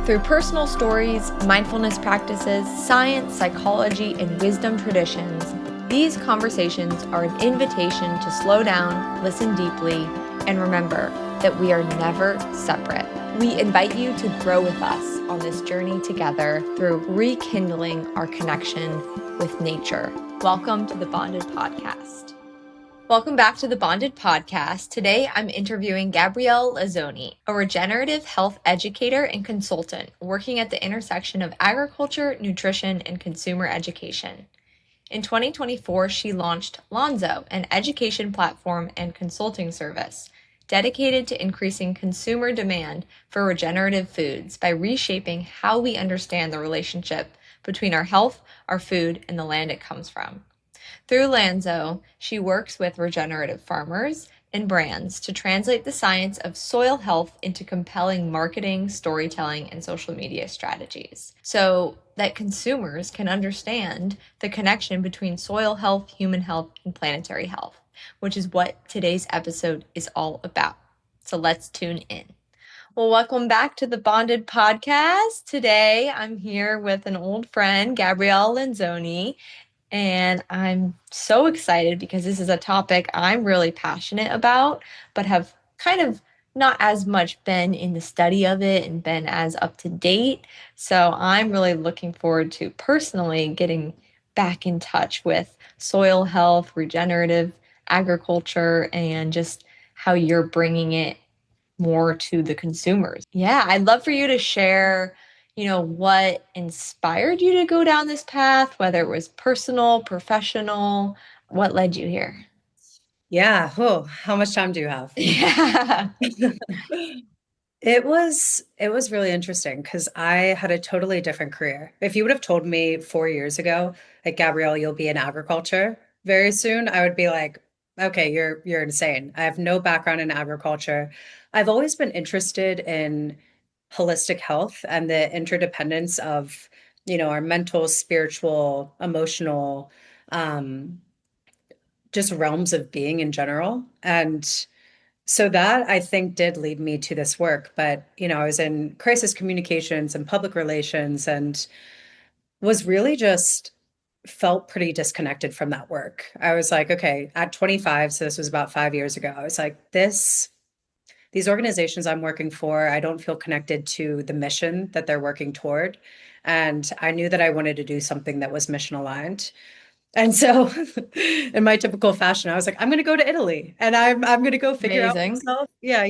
Through personal stories, mindfulness practices, science, psychology, and wisdom traditions, these conversations are an invitation to slow down, listen deeply, and remember that we are never separate. We invite you to grow with us on this journey together through rekindling our connection with nature. Welcome to the Bonded Podcast. Welcome back to the Bonded Podcast. Today, I'm interviewing Gabrielle Lanzoni, a regenerative health educator and consultant working at the intersection of agriculture, nutrition, and consumer education. In 2024, she launched Lanzo, an education platform and consulting service dedicated to increasing consumer demand for regenerative foods by reshaping how we understand the relationship between our health, our food, and the land it comes from. Through Lanzo, she works with regenerative farmers and brands to translate the science of soil health into compelling marketing, storytelling, and social media strategies so that consumers can understand the connection between soil health, human health, and planetary health, which is what today's episode is all about. So let's tune in. Well, welcome back to the Bonded Podcast. Today, I'm here with an old friend, Gabrielle Lanzoni. And I'm so excited because this is a topic I'm really passionate about, but have kind of not as much been in the study of it and been as up to date. So I'm really looking forward to personally getting back in touch with soil health, regenerative agriculture, and just how you're bringing it more to the consumers. Yeah, I'd love for you to share what inspired you to go down this path, whether it was personal, professional, what led you here? Yeah. Oh, how much time do you have? Yeah. It was really interesting because I had a totally different career. If you would have told me 4 years ago, like Gabrielle, you'll be in agriculture very soon, I would be like, okay, you're insane. I have no background in agriculture. I've always been interested in holistic health and the interdependence of, our mental, spiritual, emotional, um, just realms of being in general. And so that I think did lead me to this work. But, I was in crisis communications and public relations and was really just felt pretty disconnected from that work. I was like, okay, at 25, so this was about 5 years ago, I was like, these organizations I'm working for, I don't feel connected to the mission that they're working toward. And I knew that I wanted to do something that was mission aligned. And so, in my typical fashion, I was like, I'm going to go to Italy and I'm going to go figure out Amazing. myself. Yeah,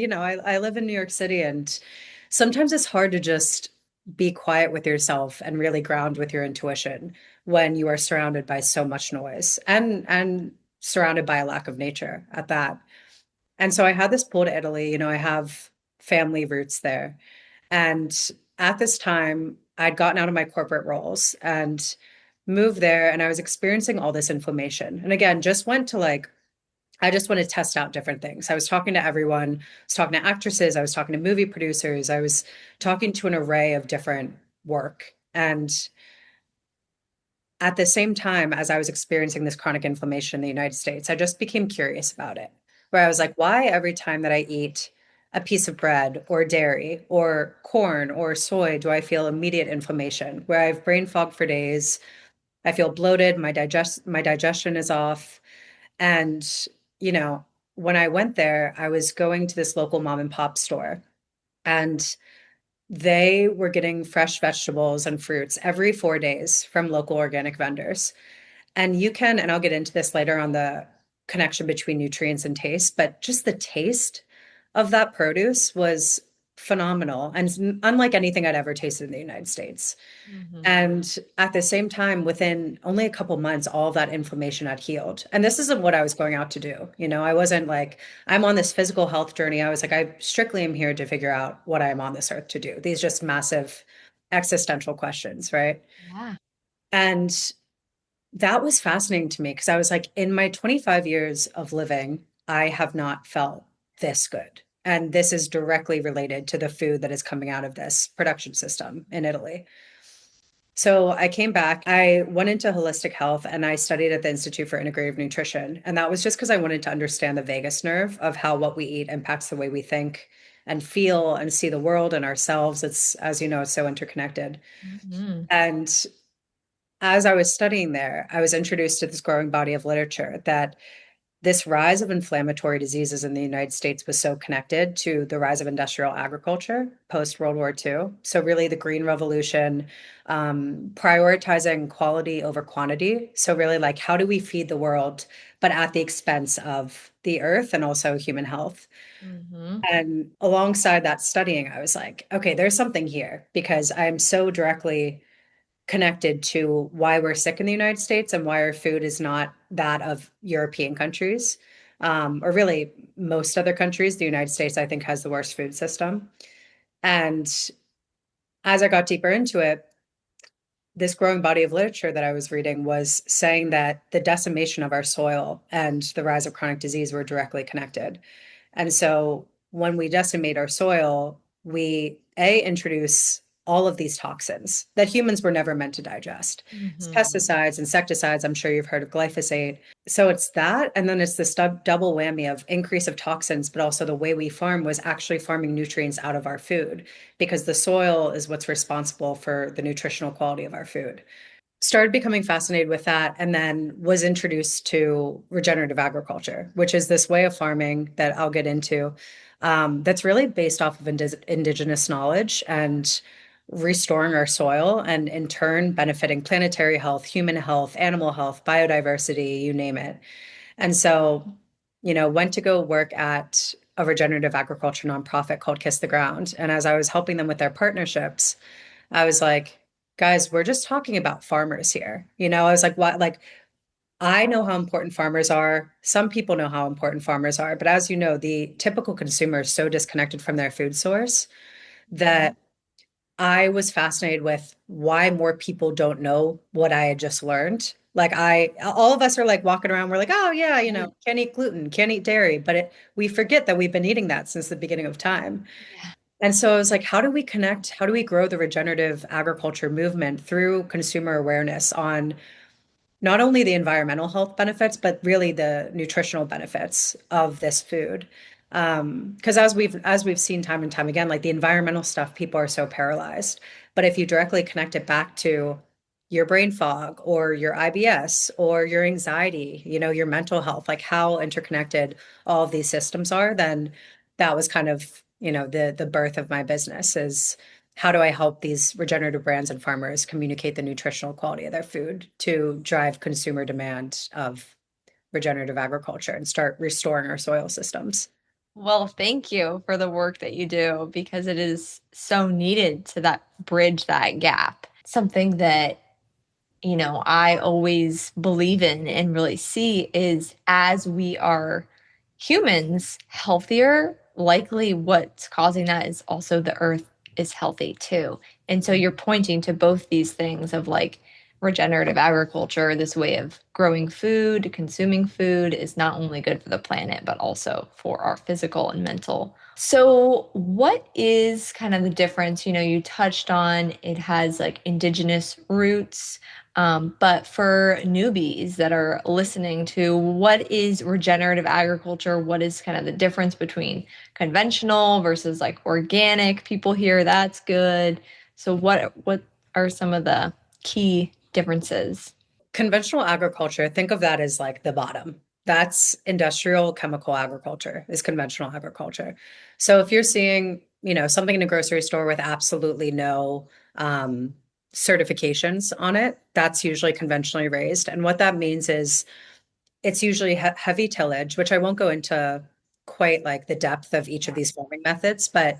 I live in New York City, and sometimes it's hard to just be quiet with yourself and really ground with your intuition when you are surrounded by so much noise and surrounded by a lack of nature at that. And so I had this pull to Italy. I have family roots there. And at this time, I'd gotten out of my corporate roles and moved there, and I was experiencing all this inflammation. And again, just went to like, I just want to test out different things. I was talking to everyone, I was talking to actresses, I was talking to movie producers, I was talking to an array of different work. And at the same time, as I was experiencing this chronic inflammation in the United States, I just became curious about it, where I was like, why every time that I eat a piece of bread or dairy or corn or soy do I feel immediate inflammation, where I have brain fog for days, I feel bloated, my digestion is off. And, you know, when I went there, I was going to this local mom and pop store, and they were getting fresh vegetables and fruits every 4 days from local organic vendors. And you can, and I'll get into this later on the connection between nutrients and taste, but just the taste of that produce was phenomenal and unlike anything I'd ever tasted in the United States. Mhm. And at the same time, within only a couple months, all of that inflammation had healed. And this isn't what I was going out to do. I wasn't like, I'm on this physical health journey. I was like, I strictly am here to figure out what I am on this earth to do. These just massive existential questions, right? Yeah. And that was fascinating to me because I was like, in my 25 years of living, I have not felt this good. And this is directly related to the food that is coming out of this production system in Italy. So I came back, I went into holistic health and I studied at the Institute for Integrative Nutrition. And that was just because I wanted to understand the vagus nerve of how what we eat impacts the way we think and feel and see the world and ourselves. It's, as you know, it's so interconnected. Mhm. And as I was studying there, I was introduced to this growing body of literature that this rise of inflammatory diseases in the United States was so connected to the rise of industrial agriculture post World War II. So, really, the Green Revolution, prioritizing quality over quantity. So, really, like, how do we feed the world, but at the expense of the earth and also human health? Mhm. And alongside that studying, I was like, okay, there's something here because I'm so directly connected to why we're sick in the United States and why our food is not that of European countries, or really most other countries. The United States, I think, has the worst food system. And as I got deeper into it, this growing body of literature that I was reading was saying that the decimation of our soil and the rise of chronic disease were directly connected. And so when we decimate our soil, we introduce all of these toxins that humans were never meant to digest. It's Mhm. pesticides, insecticides, I'm sure you've heard of glyphosate. So it's that, and then it's this double whammy of increase of toxins, but also the way we farm was actually farming nutrients out of our food because the soil is what's responsible for the nutritional quality of our food. Started becoming fascinated with that and then was introduced to regenerative agriculture, which is this way of farming that I'll get into, that's really based off of indigenous knowledge and restoring our soil and in turn benefiting planetary health, human health, animal health, biodiversity, you name it. And so, went to go work at a regenerative agriculture nonprofit called Kiss the Ground. And as I was helping them with their partnerships, I was like, guys, we're just talking about farmers here. I was like, what? Like, I know how important farmers are. Some people know how important farmers are. But as you know, the typical consumer is so disconnected from their food source Mhm. that I was fascinated with why more people don't know what I had just learned. Like, all of us are like walking around, we're like, oh, yeah, Right. can't eat gluten, can't eat dairy. But we forget that we've been eating that since the beginning of time. Yeah. And so I was like, how do we connect? How do we grow the regenerative agriculture movement through consumer awareness on not only the environmental health benefits, but really the nutritional benefits of this food? Because as we've seen time and time again, like the environmental stuff, people are so paralyzed. But if you directly connect it back to your brain fog or your IBS or your anxiety, your mental health, like how interconnected all of these systems are, then that was kind of, the birth of my business is how do I help these regenerative brands and farmers communicate the nutritional quality of their food to drive consumer demand of regenerative agriculture and start restoring our soil systems? Well, thank you for the work that you do because it is so needed to that bridge that gap. Something that I always believe in and really see is as we are humans healthier, likely what's causing that is also the earth is healthy too. And so you're pointing to both these things of like regenerative agriculture, this way of growing food, consuming food is not only good for the planet, but also for our physical and mental. So, what is kind of the difference? You touched on it has like indigenous roots. But for newbies that are listening to what is regenerative agriculture, what is kind of the difference between conventional versus like organic? People hear that's good. So what are some of the key differences? Conventional agriculture, think of that as like the bottom. That's industrial chemical agriculture, is conventional agriculture. So if you're seeing, something in a grocery store with absolutely no certifications on it, that's usually conventionally raised. And what that means is it's usually heavy tillage, which I won't go into quite like the depth of each of these farming methods, but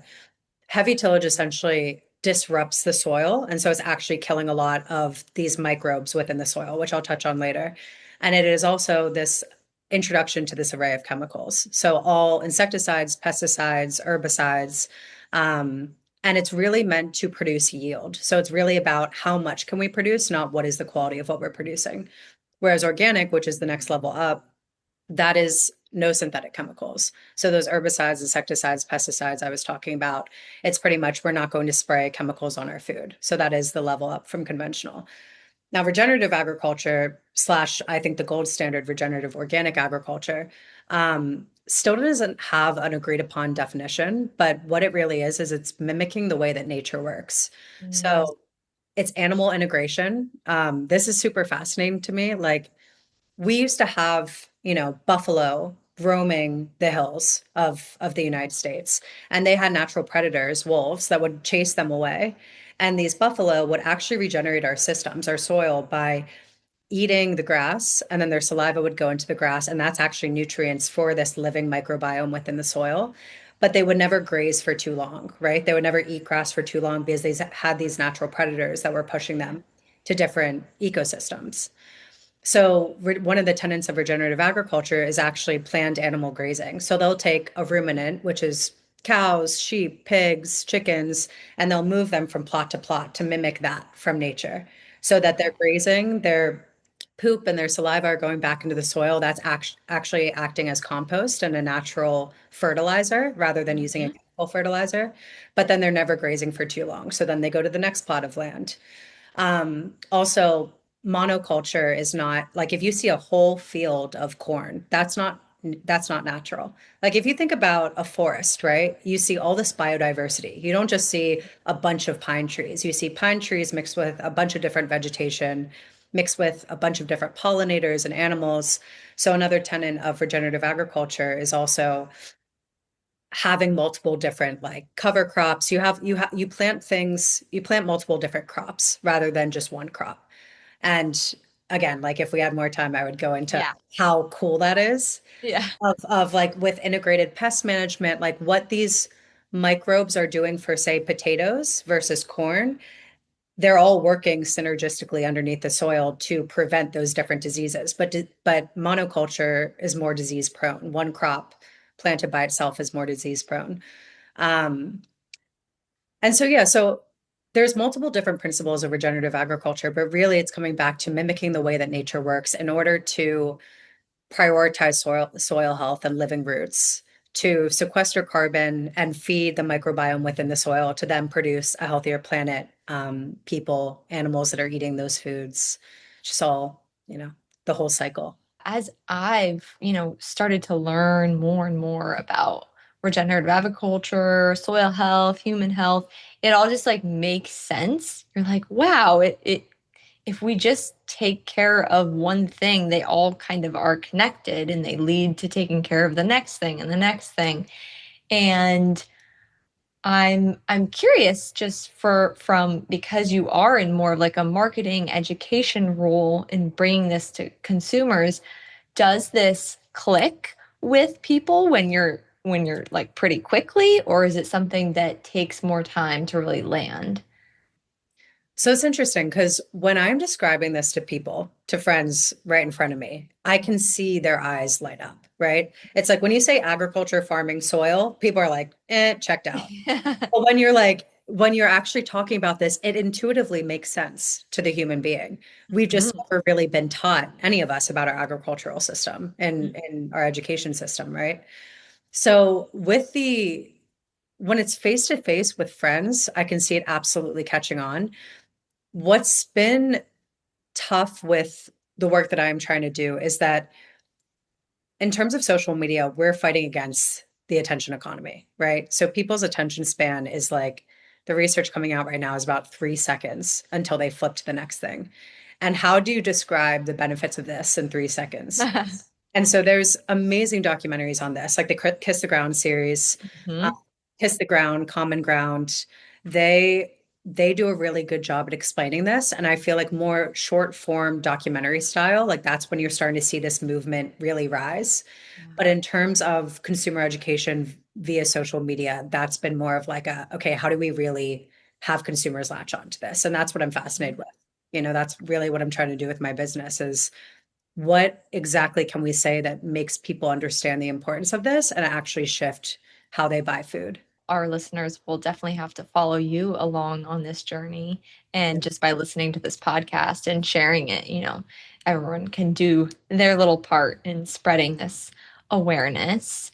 heavy tillage essentially disrupts the soil. And so it's actually killing a lot of these microbes within the soil, which I'll touch on later. And it is also this introduction to this array of chemicals. So all insecticides, pesticides, herbicides, and it's really meant to produce yield. So it's really about how much can we produce, not what is the quality of what we're producing. Whereas organic, which is the next level up, that is no synthetic chemicals. So those herbicides, insecticides, pesticides I was talking about, it's pretty much we're not going to spray chemicals on our food. So that is the level up from conventional. Now, regenerative agriculture slash, I think the gold standard regenerative organic agriculture, still doesn't have an agreed upon definition, but what it really is it's mimicking the way that nature works. Mm. So it's animal integration. This is super fascinating to me. Like we used to have, buffalo roaming the hills of the United States, and they had natural predators, wolves, that would chase them away. And these buffalo would actually regenerate our systems, our soil, by eating the grass, and then their saliva would go into the grass, and that's actually nutrients for this living microbiome within the soil. But they would never graze for too long, right? They would never eat grass for too long because they had these natural predators that were pushing them to different ecosystems. So one of the tenets of regenerative agriculture is actually planned animal grazing. So they'll take a ruminant, which is cows, sheep, pigs, chickens, and they'll move them from plot to plot to mimic that from nature so that they're grazing, their poop and their saliva are going back into the soil. That's actually acting as compost and a natural fertilizer rather than using a Mhm. chemical fertilizer. But then they're never grazing for too long. So then they go to the next plot of land. Also, monoculture is not like if you see a whole field of corn, that's not natural. Like if you think about a forest, right? You see all this biodiversity. You don't just see a bunch of pine trees. You see pine trees mixed with a bunch of different vegetation, mixed with a bunch of different pollinators and animals. So another tenet of regenerative agriculture is also having multiple different like cover crops. You plant things, you plant multiple different crops rather than just one crop. And again, like if we had more time, I would go into Yeah. how cool that is Yeah. of like with integrated pest management, like what these microbes are doing for say potatoes versus corn. They're all working synergistically underneath the soil to prevent those different diseases. But monoculture is more disease prone. One crop planted by itself is more disease prone. Um, and so, yeah, so there's multiple different principles of regenerative agriculture, but really it's coming back to mimicking the way that nature works in order to prioritize soil health and living roots, to sequester carbon and feed the microbiome within the soil to then produce a healthier planet, people, animals that are eating those foods, just all, the whole cycle. As I've, started to learn more and more about regenerative agriculture, soil health, human health, it all just like makes sense. You're like, wow, it if we just take care of one thing, they all kind of are connected and they lead to taking care of the next thing and the next thing. And I'm curious just from because you are in more of like a marketing education role in bringing this to consumers, does this click with people when you're like pretty quickly, or is it something that takes more time to really land? So it's interesting because when I'm describing this to people, to friends right in front of me, I can see their eyes light up, right? It's like when you say agriculture, farming, soil, people are like, checked out. But when you're actually talking about this, it intuitively makes sense to the human being. We've just Mhm. never really been taught, any of us, about our agricultural system and in our education system, right? So when it's face to face with friends, I can see it absolutely catching on. What's been tough with the work that I'm trying to do is that in terms of social media, we're fighting against the attention economy, right? So people's attention span is like the research coming out right now is about 3 seconds until they flip to the next thing. And how do you describe the benefits of this in 3 seconds? And so there's amazing documentaries on this, like the Kiss the Ground series, uh, Mhm. Kiss the Ground, Common Ground. They they do a really good job at explaining this, and I feel like more short form documentary style, like that's when you're starting to see this movement really rise. But in terms of consumer education via social media, that's been more of like okay, how do we really have consumers latch on to this? And that's what I'm fascinated with. That's really what I'm trying to do with my business is what exactly can we say that makes people understand the importance of this and actually shift how they buy food? Our listeners will definitely have to follow you along on this journey. And just by listening to this podcast and sharing it, everyone can do their little part in spreading this awareness.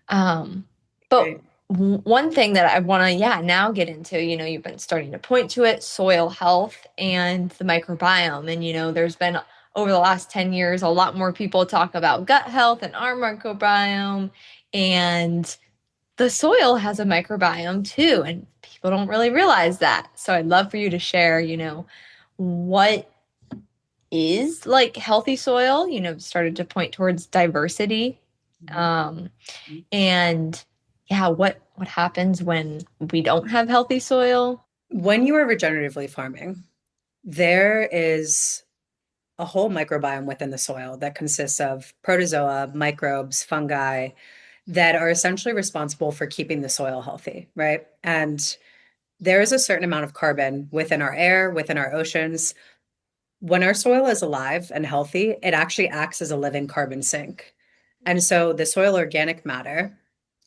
Um, but Right. one thing that I want to, yeah, now get into, you've been starting to point to it, soil health and the microbiome. And, there's been over the last 10 years, a lot more people talk about gut health and our microbiome. And the soil has a microbiome too, and people don't really realize that. So I'd love for you to share, what is like healthy soil, started to point towards diversity. Mhm. Um, and yeah, what happens when we don't have healthy soil? When you are regeneratively farming, there is a whole microbiome within the soil that consists of protozoa, microbes, fungi that are essentially responsible for keeping the soil healthy, right? And there is a certain amount of carbon within our air, within our oceans. When our soil is alive and healthy, it actually acts as a living carbon sink. And so the soil organic matter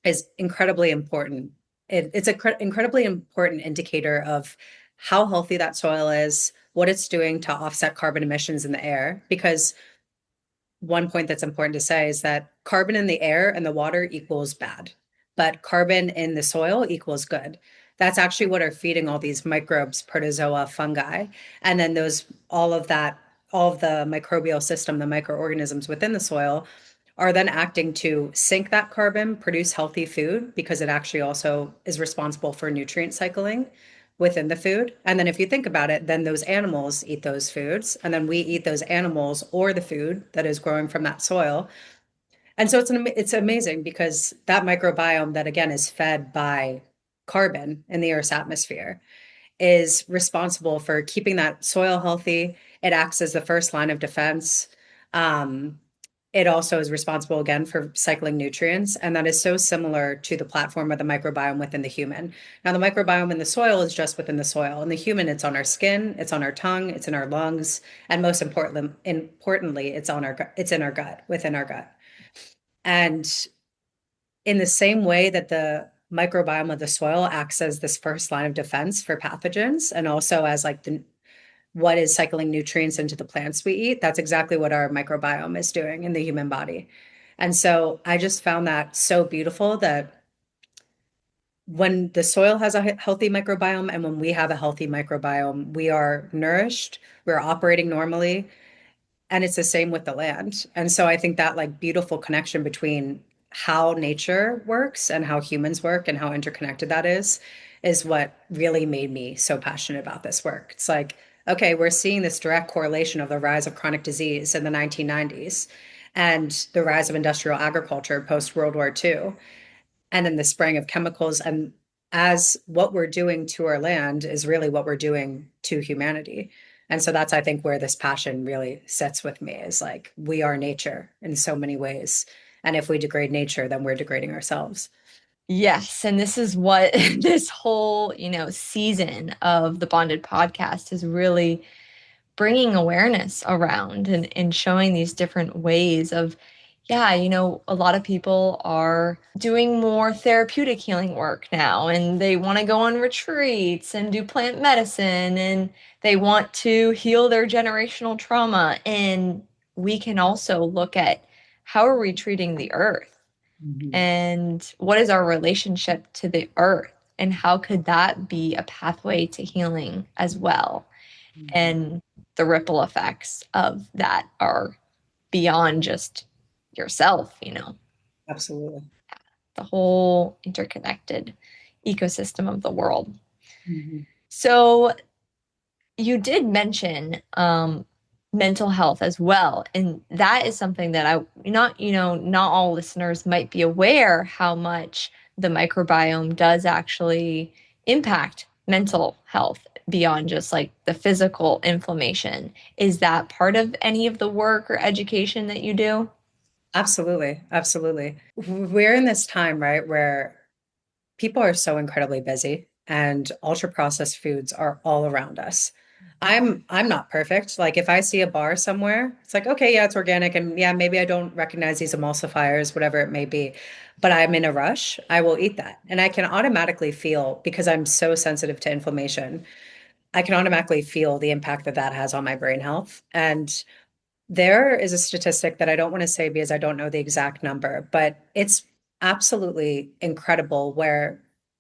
is incredibly important. It's an incredibly important indicator of how healthy that soil is, what it's doing to offset carbon emissions in the air. Because one point that's important to say is that carbon in the air and the water equals bad, but carbon in the soil equals good. That's actually what are feeding all these microbes, protozoa, fungi, and then all of the microbial system, the microorganisms within the soil are then acting to sink that carbon, produce healthy food because it actually also is responsible for nutrient cycling within the food. And then if you think about it, then those animals eat those foods, and then we eat those animals or the food that is growing from that soil. And so it's amazing because that microbiome that again is fed by carbon in the Earth's atmosphere is responsible for keeping that soil healthy. It acts as the first line of defense. Um, it also is responsible again for cycling nutrients, and that is so similar to the platform of the microbiome within the human. Now, the microbiome in the soil is just within the soil. In the human, it's on our skin, it's on our tongue, it's in our lungs, and most importantly, it's in our gut, within our gut. And in the same way that the microbiome of the soil acts as this first line of defense for pathogens and also as like the what is cycling nutrients into the plants we eat, that's exactly what our microbiome is doing in the human body. And so I just found that so beautiful that when the soil has a healthy microbiome and when we have a healthy microbiome, we are nourished, we're operating normally, and it's the same with the land. And so I think that like beautiful connection between how nature works and how humans work and how interconnected that is what really made me so passionate about this work. It's like, okay, we're seeing this direct correlation of the rise of chronic disease in the 1990s and the rise of industrial agriculture post World War II and then the spraying of chemicals. And as what we're doing to our land is really what we're doing to humanity. And so that's, I think, where this passion really sits with me is like, we are nature in so many ways. And if we degrade nature, then we're degrading ourselves. Yes, and this is what this whole, season of the Bonded podcast is really bringing awareness around and showing these different ways of, yeah, a lot of people are doing more therapeutic healing work now, and they want to go on retreats and do plant medicine, and they want to heal their generational trauma. And we can also look at how are we treating the earth Mhm. and what is our relationship to the earth, and how could that be a pathway to healing as well? Mhm. And the ripple effects of that are beyond just yourself, Absolutely. the whole interconnected ecosystem of the world. Mhm. So you did mention mental health as well, and that is something that not all listeners might be aware how much the microbiome does actually impact mental health beyond just like the physical inflammation. Is that part of any of the work or education that you do? Absolutely. Absolutely. We're in this time, right, where people are so incredibly busy and ultra processed foods are all around us. I'm not perfect. Like if I see a bar somewhere, it's like, okay, yeah, it's organic and yeah, maybe I don't recognize these emulsifiers, whatever it may be, but I'm in a rush, I will eat that. And I can automatically feel because I'm so sensitive to inflammation, I can automatically feel the impact that that has on my brain health. And there is a statistic that I don't want to say because I don't know the exact number, but it's absolutely incredible where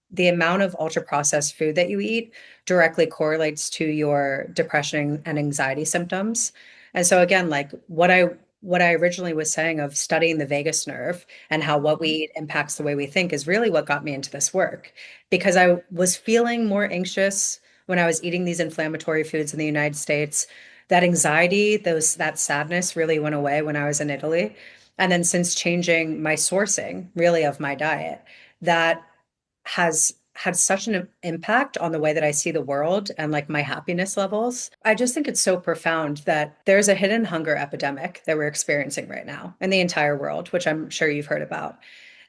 the amount of ultra processed food that you eat directly correlates to your depression and anxiety symptoms. And so again, like what I originally was saying of studying the vagus nerve and how what we eat impacts the way we think is really what got me into this work because I was feeling more anxious when I was eating these inflammatory foods in the United States. That anxiety, that sadness really went away when I was in Italy. And then since changing my sourcing really of my diet, that has had such an impact on the way that I see the world and like my happiness levels. I just think it's so profound that there's a hidden hunger epidemic that we're experiencing right now in the entire world, which I'm sure you've heard about.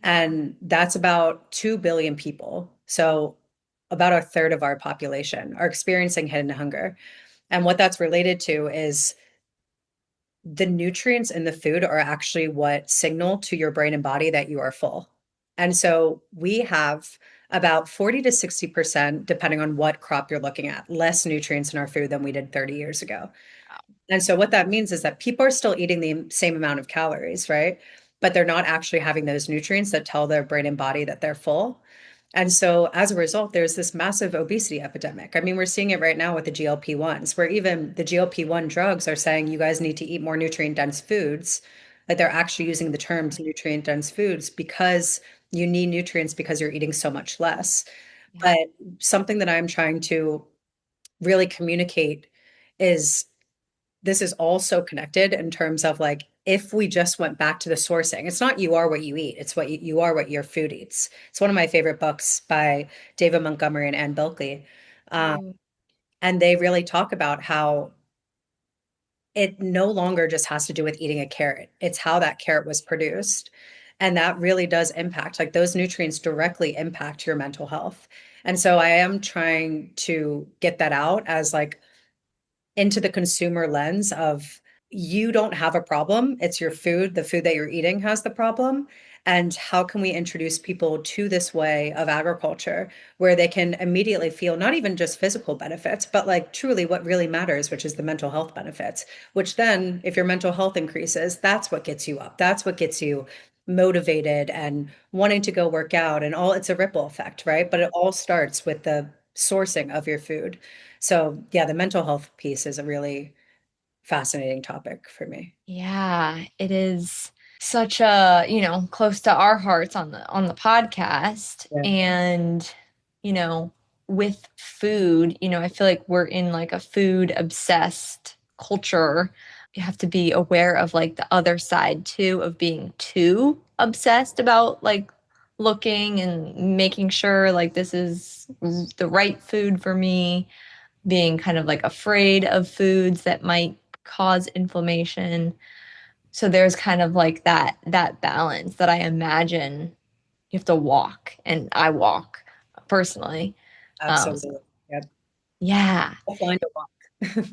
And that's about 2 billion people. So about a third of our population are experiencing hidden hunger. And what that's related to is the nutrients in the food are actually what signal to your brain and body that you are full. And so we have about 40 to 60%, depending on what crop you're looking at, less nutrients in our food than we did 30 years ago. And so what that means is that people are still eating the same amount of calories, right? But they're not actually having those nutrients that tell their brain and body that they're full. And so as a result, there's this massive obesity epidemic. I mean, we're seeing it right now with the GLP-1s, where even the GLP-1 drugs are saying you guys need to eat more nutrient-dense foods. Like they're actually using the terms nutrient-dense foods because you need nutrients because you're eating so much less. Yeah. But something that I'm trying to really communicate is this is all so connected in terms of like if we just went back to the sourcing, it's not you are what you eat, it's what you are what your food eats. It's one of my favorite books by David Montgomery and Anne Bilkley. Um, Mm. and they really talk about how it no longer just has to do with eating a carrot, it's how that carrot was produced. And that really does impact, like those nutrients directly impact your mental health. And so I am trying to get that out as like into the consumer lens of you don't have a problem. It's your food, the food that you're eating has the problem. And how can we introduce people to this way of agriculture where they can immediately feel not even just physical benefits, but like truly what really matters, which is the mental health benefits, which then, if your mental health increases, that's what gets you up. That's what gets you motivated and wanting to go work out. And all it's a ripple effect, right? But it all starts with the sourcing of your food. So, yeah, the mental health piece is a really fascinating topic for me. Yeah, it is such a, close to our hearts on the podcast. Yeah, And, you know, with food, I feel like we're in like a food obsessed culture. You have to be aware of like the other side too of being too obsessed about like looking and making sure like this is the right food for me, being kind of like afraid of foods that might cause inflammation. So there's kind of like that balance that I imagine you have to walk, and I walk personally. Um, absolutely. Yep. yeah, I'll find a walk.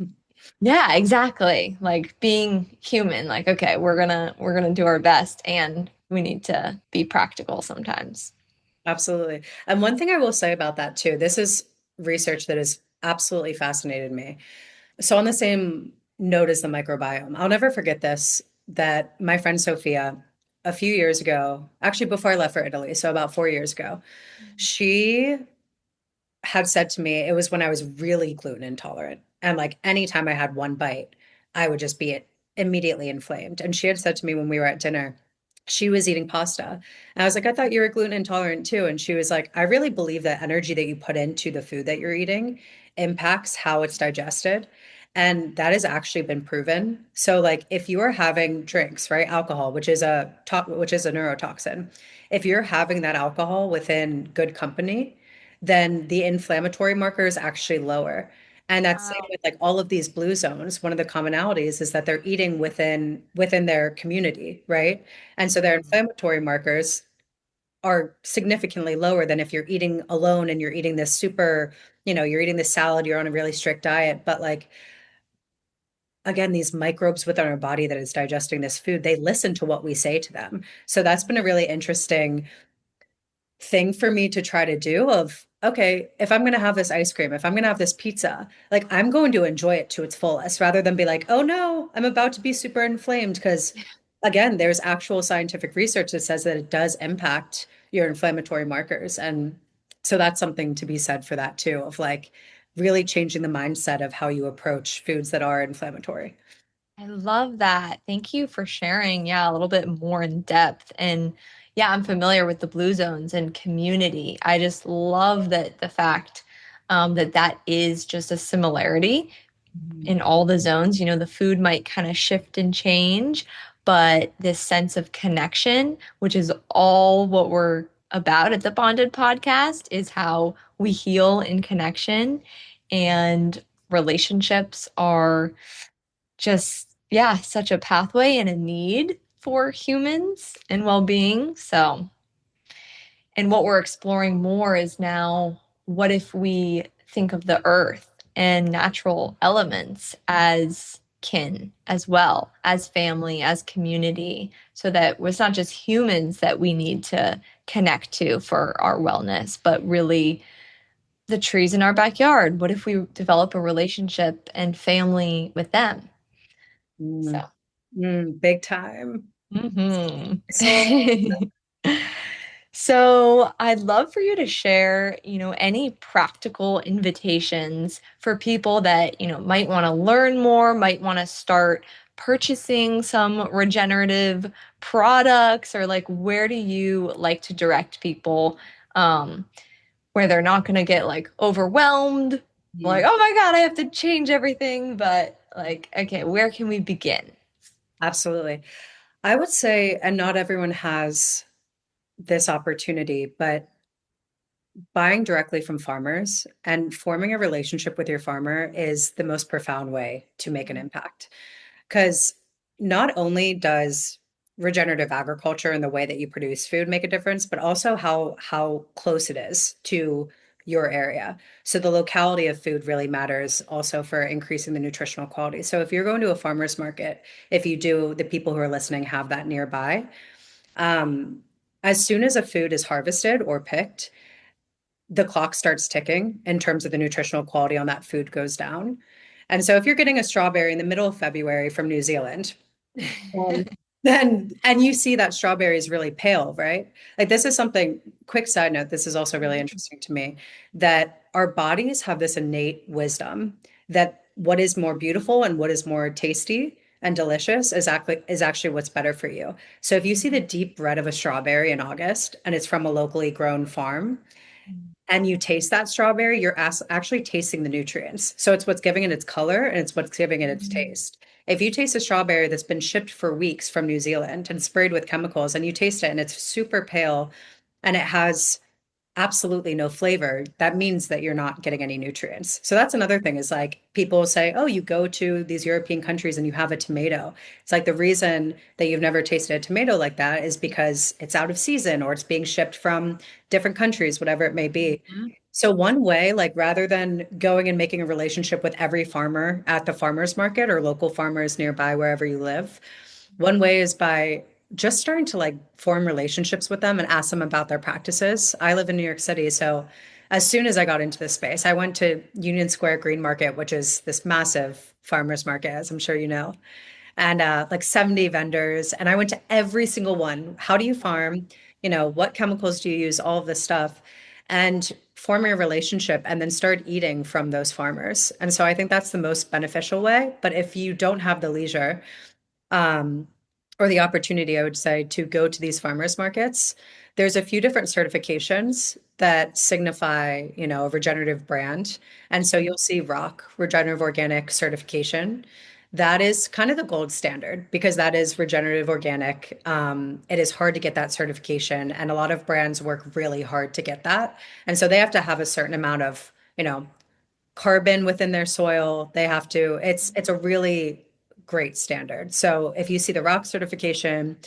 yeah, exactly. Like being human, like, okay, we're gonna do our best, and we need to be practical sometimes. Absolutely. And one thing I will say about that too, this is research that has absolutely fascinated me. So, on the same note as the microbiome, I'll never forget this that my friend Sophia, a few years ago, actually before I left for Italy, so about 4 years ago, she had said to me, it was when I was really gluten intolerant. And like anytime I had one bite, I would just be immediately inflamed. And she had said to me when we were at dinner, she was eating pasta. And I was like, I thought you were gluten intolerant too. And she was like, I really believe that energy that you put into the food that you're eating impacts how it's digested. And that has actually been proven. So like if you are having drinks, right, alcohol, which is a neurotoxin, if you're having that alcohol within good company, then the inflammatory marker is actually lower. And that's same Wow. with like all of these blue zones. One of the commonalities is that they're eating within their community, right? And so their inflammatory markers are significantly lower than if you're eating alone and you're eating this super, you're eating this salad, you're on a really strict diet, but like again, these microbes within our body that is digesting this food, they listen to what we say to them. So that's been a really interesting thing for me to try to do of okay, if I'm going to have this ice cream, if I'm going to have this pizza, like I'm going to enjoy it to its fullest rather than be like, "Oh no, I'm about to be super inflamed," because again, there's actual scientific research that says that it does impact your inflammatory markers. And so that's something to be said for that too of like really changing the mindset of how you approach foods that are inflammatory. I love that. Thank you for sharing, yeah, a little bit more in depth. And yeah, I'm familiar with the blue zones and community. I just love that the fact that that is just a similarity Mhm. in all the zones. You know, the food might kind of shift and change, but this sense of connection, which is all what we're about at the Bonded podcast, is how we heal in connection. And relationships are just, yeah, such a pathway and a need for humans and well-being. So, and what we're exploring more is now, what if we think of the earth and natural elements as kin as well, as family, as community, so that it's not just humans that we need to connect to for our wellness, but really the trees in our backyard. What if we develop a relationship and family with them? Mm. So. Big time. So, Mm-hmm. So I'd love for you to share, any practical invitations for people that, might want to learn more, might want to start purchasing some regenerative products, or like where do you like to direct people where they're not going to get like overwhelmed, like, mm, oh my God, I have to change everything, but like, okay, where can we begin? absolutely. I would say, and not everyone has this opportunity, but buying directly from farmers and forming a relationship with your farmer is the most profound way to make an impact. Because not only does regenerative agriculture and the way that you produce food make a difference, but also how close it is to your area. So the locality of food really matters also for increasing the nutritional quality. So if you're going to a farmer's market, if you do, the people who are listening have that nearby, um, as soon as a food is harvested or picked, the clock starts ticking in terms of the nutritional quality on that food goes down. And so if you're getting a strawberry in the middle of February from New Zealand, um, then and you see that strawberry is really pale, right? Like this is something, quick side note, this is also really interesting to me, that our bodies have this innate wisdom that what is more beautiful and what is more tasty and delicious is actually what's better for you. So if you see the deep red of a strawberry in August and it's from a locally grown farm, and you taste that strawberry, you're actually tasting the nutrients. So it's what's giving it its color and it's what's giving it its taste. If you taste a strawberry that's been shipped for weeks from New Zealand and sprayed with chemicals and you taste it and it's super pale and it has absolutely no flavor, that means that you're not getting any nutrients. So that's another thing is like people say, oh, you go to these European countries and you have a tomato. It's like the reason that you've never tasted a tomato like that is because it's out of season or it's being shipped from different countries, whatever it may be. Mhm. So one way, like rather than going and making a relationship with every farmer at the farmer's market or local farmers nearby wherever you live, one way is by just starting to like form relationships with them and ask them about their practices. I live in New York City, so as soon as I got into this space, I went to Union Square Green Market, which is this massive farmers market, as I'm sure you know, and like 70 vendors. And I went to every single one. How do you farm? You know, what chemicals do you use? All of this stuff. And forming a relationship and then start eating from those farmers. And so I think that's the most beneficial way. But if you don't have the leisure, um, or the opportunity, I would say, to go to these farmers markets, there's a few different certifications that signify, a regenerative brand. And so you'll see ROC, Regenerative Organic Certification. That is kind of the gold standard because that is regenerative organic. It is hard to get that certification, and a lot of brands work really hard to get that. And so they have to have a certain amount of, carbon within their soil. They have to, it's a really great standard. So if you see the rock certification,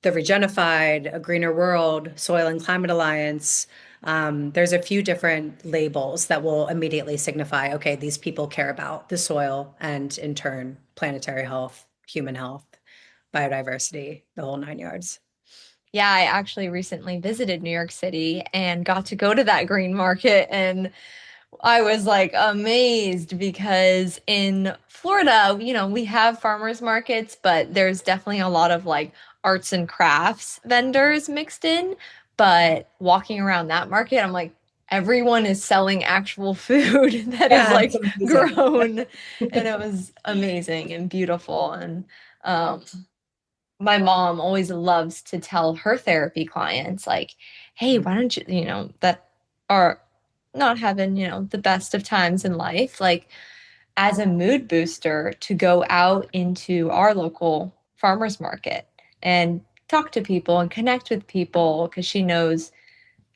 the Regenified, A Greener World, Soil and Climate Alliance, there's a few different labels that will immediately signify, okay, these people care about the soil and in turn, planetary health, human health, biodiversity, the whole nine yards. Yeah, I actually recently visited New York City and got to go to that green market, and I was like amazed because in Florida, we have farmers markets, but there's definitely a lot of like arts and crafts vendors mixed in. But walking around that market, I'm like, everyone is selling actual food that is Yeah, it's like amazing. grown, and it was amazing and beautiful. And um, my mom always loves to tell her therapy clients, like, hey, why don't you, that are not having, the best of times in life, like as a mood booster to go out into our local farmers market and talk to people and connect with people because she knows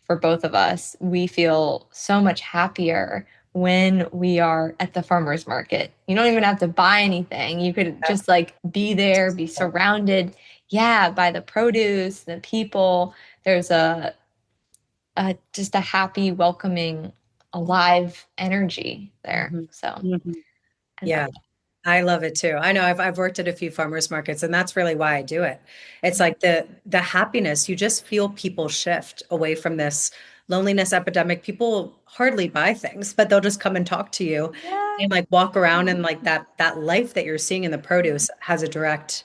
for both of us, we feel so much happier when we are at the farmers market. You don't even have to buy anything. You could just like be there, be surrounded, yeah, by the produce, the people. There's a just a happy, welcoming, alive energy there. Mhm. So Mhm. I Yeah. love I love it too. I know I've worked at a few farmers markets, and that's really why I do it. It's it. like the happiness, you just feel people shift away from this loneliness epidemic. People hardly buy things, but they'll just come and talk to you Yeah. and like walk around, and like that life that you're seeing in the produce has a direct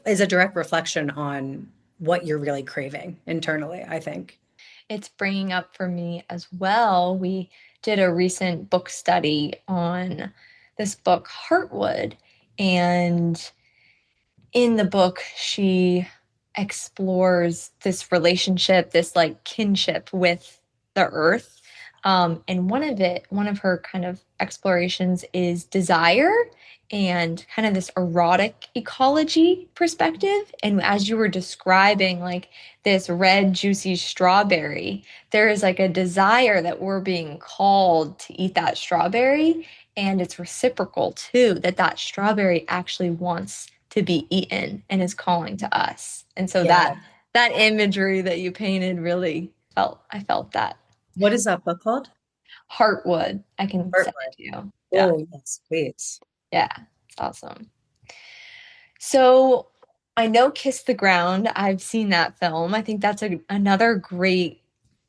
is a direct reflection on what you're really craving internally, I think. It's bringing up for me as well. We did a recent book study on this book, Heartwood, and in the book, she explores this relationship, this like kinship with the earth. And one of her kind of explorations is desire and kind of this erotic ecology perspective. And as you were describing, like this red, juicy strawberry, there is like a desire that we're being called to eat that strawberry. And it's reciprocal too, that that strawberry actually wants to be eaten and is calling to us. And so Yeah. that imagery that you painted really I felt that. What is that book called? Heartwood. I can send it Heartwood. to you. Yeah. Oh, yes, please. Yeah. It's awesome. So I know Kiss the Ground. I've seen that film. I think that's another great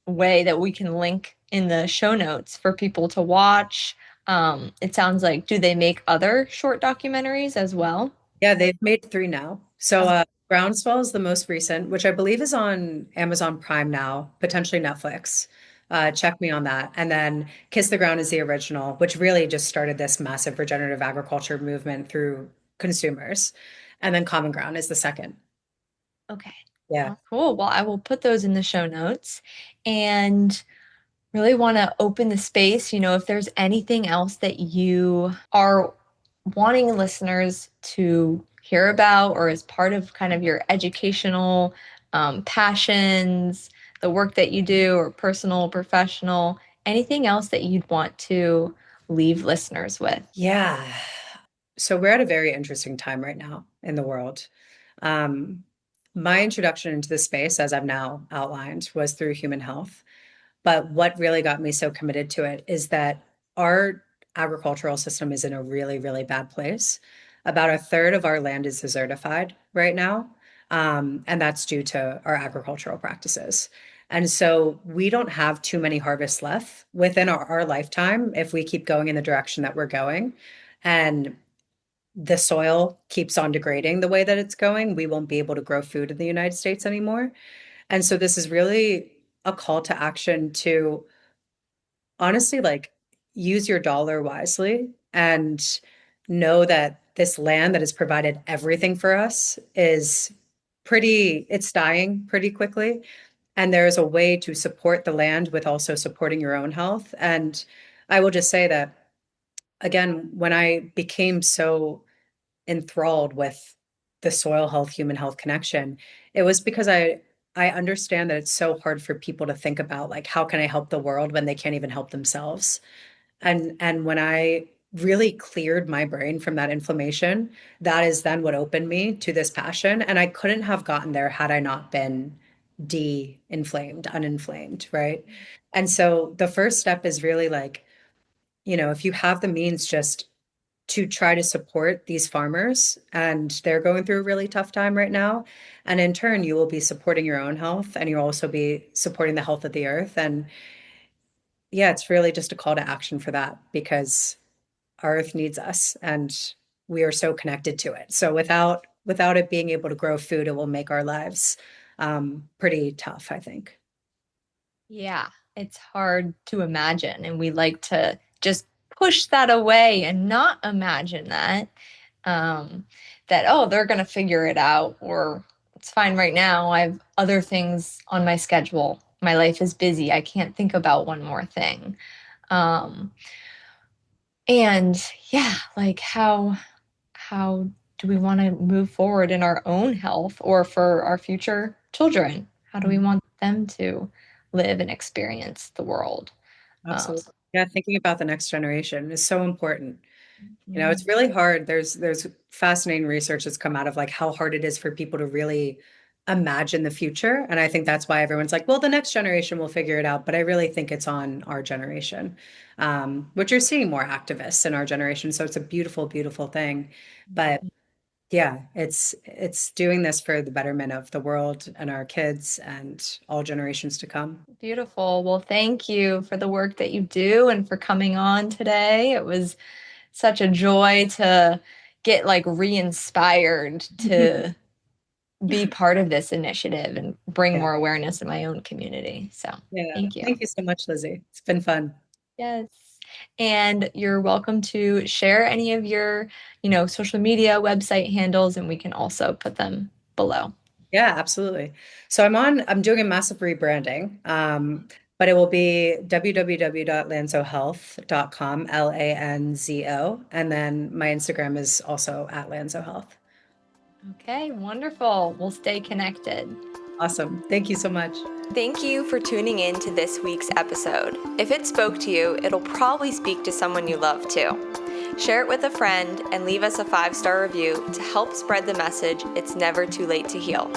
way that we can link in the show notes for people to watch. It sounds like, do they make other short documentaries as well? Yeah, they've made three now. So Oh, Groundswell is the most recent, which I believe is on Amazon Prime now, potentially Netflix. Check me on that. And then Kiss the Ground is the original, which really just started this massive regenerative agriculture movement through consumers. And then Common Ground is the second. okay. Yeah. Well, cool. Well, I will put those in the show notes and really want to open the space. If there's anything else that you are wanting listeners to hear about or as part of kind of your educational passions, the work that you do, or personal, professional, anything else that you'd want to leave listeners with. Yeah. So we're at a very interesting time right now in the world. Um, my introduction into the space, as I've now outlined, was through human health. But what really got me so committed to it is that our agricultural system is in a really, really bad place. About a third of our land is desertified right now. And that's due to our agricultural practices. And so we don't have too many harvests left within our lifetime if we keep going in the direction that we're going. And the soil keeps on degrading the way that it's going, we won't be able to grow food in the United States anymore. And so this is really a call to action to honestly like use your dollar wisely and know that this land that has provided everything for us is it's dying pretty quickly. And there is a way to support the land with also supporting your own health. And I will just say that again, when I became so enthralled with the soil health, human health connection, it was because I understand that it's so hard for people to think about like how can I help the world when they can't even help themselves. And when I really cleared my brain from that inflammation, that is then what opened me to this passion. And I couldn't have gotten there had I not been de-inflamed, uninflamed, right? And so the first step is really like, if you have the means, just to try to support these farmers, and they're going through a really tough time right now. And in turn, you will be supporting your own health and you'll also be supporting the health of the earth. And yeah, it's really just a call to action for that because our earth needs us and we are so connected to it. So without it being able to grow food, it will make our lives pretty tough, I think. Yeah. it's hard to imagine, and we like to just push that away and not imagine that that, oh, they're going to figure it out, or it's fine right now. I have other things on my schedule. My life is busy. I can't think about one more thing. Um, and yeah, like how do we want to move forward in our own health or for our future children? How do we Mhm. want them to live and experience the world? Um, Absolutely. Yeah, thinking about the next generation is so important. You know, it's mhm. really hard. There's fascinating research that's come out of like how hard it is for people to really imagine the future. And I think that's why everyone's like, well, the next generation will figure it out. But I really think it's on our generation, which you're seeing more activists in our generation. So it's a beautiful, beautiful thing. But yeah, it's doing this for the betterment of the world and our kids and all generations to come. Beautiful. Well, thank you for the work that you do and for coming on today. It was such a joy to get like re-inspired to be part of this initiative and bring Yeah. more awareness in my own community. So, Yeah. thank you. Thank you so much, Lizzie. It's been fun. Yes. And you're welcome to share any of your, social media website handles, and we can also put them below. Yeah, absolutely. So I'm doing a massive rebranding. But it will be www.lanzohealth.com, Lanzo. And then my Instagram is also at Lanzo Health. Okay, wonderful. We'll stay connected. Awesome. Thank you so much. Thank you for tuning in to this week's episode. If it spoke to you, it'll probably speak to someone you love too. Share it with a friend and leave us a 5-star review to help spread the message it's never too late to heal.